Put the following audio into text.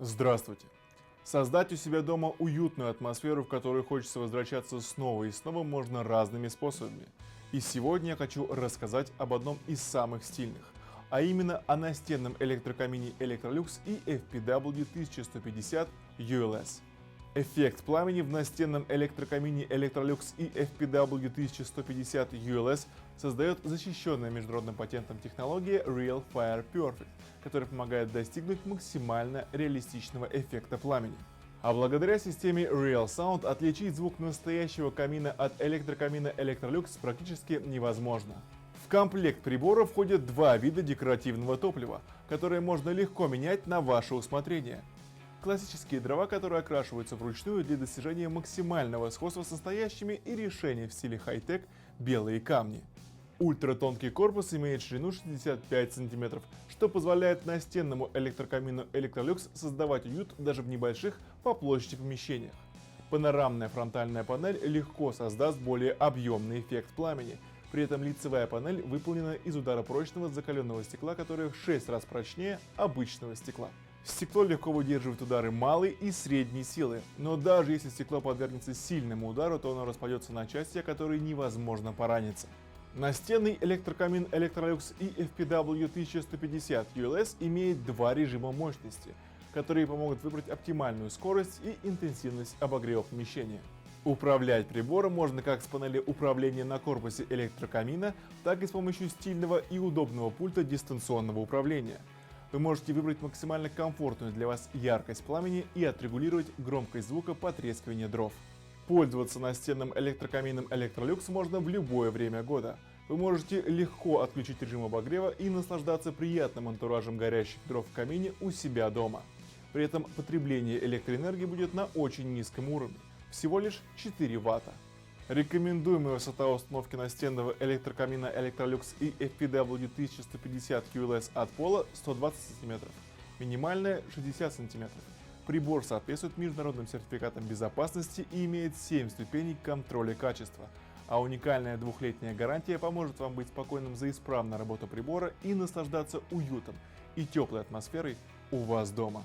Здравствуйте! Создать у себя дома уютную атмосферу, в которую хочется возвращаться снова и снова, можно разными способами. И сегодня я хочу рассказать об одном из самых стильных, а именно о настенном электрокамине Electrolux и FPW 1150 ULS. Эффект пламени в настенном электрокамине Electrolux и FPW 1150 ULS создает защищенная международным патентом технология Real Fire Perfect, которая помогает достигнуть максимально реалистичного эффекта пламени. А благодаря системе Real Sound отличить звук настоящего камина от электрокамина Electrolux практически невозможно. В комплект прибора входят два вида декоративного топлива, которые можно легко менять на ваше усмотрение. Классические дрова, которые окрашиваются вручную для достижения максимального сходства с настоящими, и решения в стиле хай-тек белые камни. Ультратонкий корпус имеет ширину 65 см, что позволяет настенному электрокамину Electrolux создавать уют даже в небольших по площади помещениях. Панорамная фронтальная панель легко создаст более объемный эффект пламени. При этом лицевая панель выполнена из ударопрочного закаленного стекла, которое в 6 раз прочнее обычного стекла. Стекло легко выдерживает удары малой и средней силы, но даже если стекло подвергнется сильному удару, то оно распадется на части, о которые невозможно пораниться. Настенный электрокамин Electrolux и FPW 1150 ULS имеет два режима мощности, которые помогут выбрать оптимальную скорость и интенсивность обогрева помещения. Управлять прибором можно как с панели управления на корпусе электрокамина, так и с помощью стильного и удобного пульта дистанционного управления. Вы можете выбрать максимально комфортную для вас яркость пламени и отрегулировать громкость звука потрескивания дров. Пользоваться настенным электрокамином Electrolux можно в любое время года. Вы можете легко отключить режим обогрева и наслаждаться приятным антуражем горящих дров в камине у себя дома. При этом потребление электроэнергии будет на очень низком уровне, всего лишь 4 Ватта. Рекомендуемая высота установки настенного электрокамина Electrolux и FPW 1150 QLS от пола 120 см, минимальная 60 см. Прибор соответствует международным сертификатам безопасности и имеет 7 ступеней контроля качества, а уникальная двухлетняя гарантия поможет вам быть спокойным за исправную работу прибора и наслаждаться уютом и теплой атмосферой у вас дома.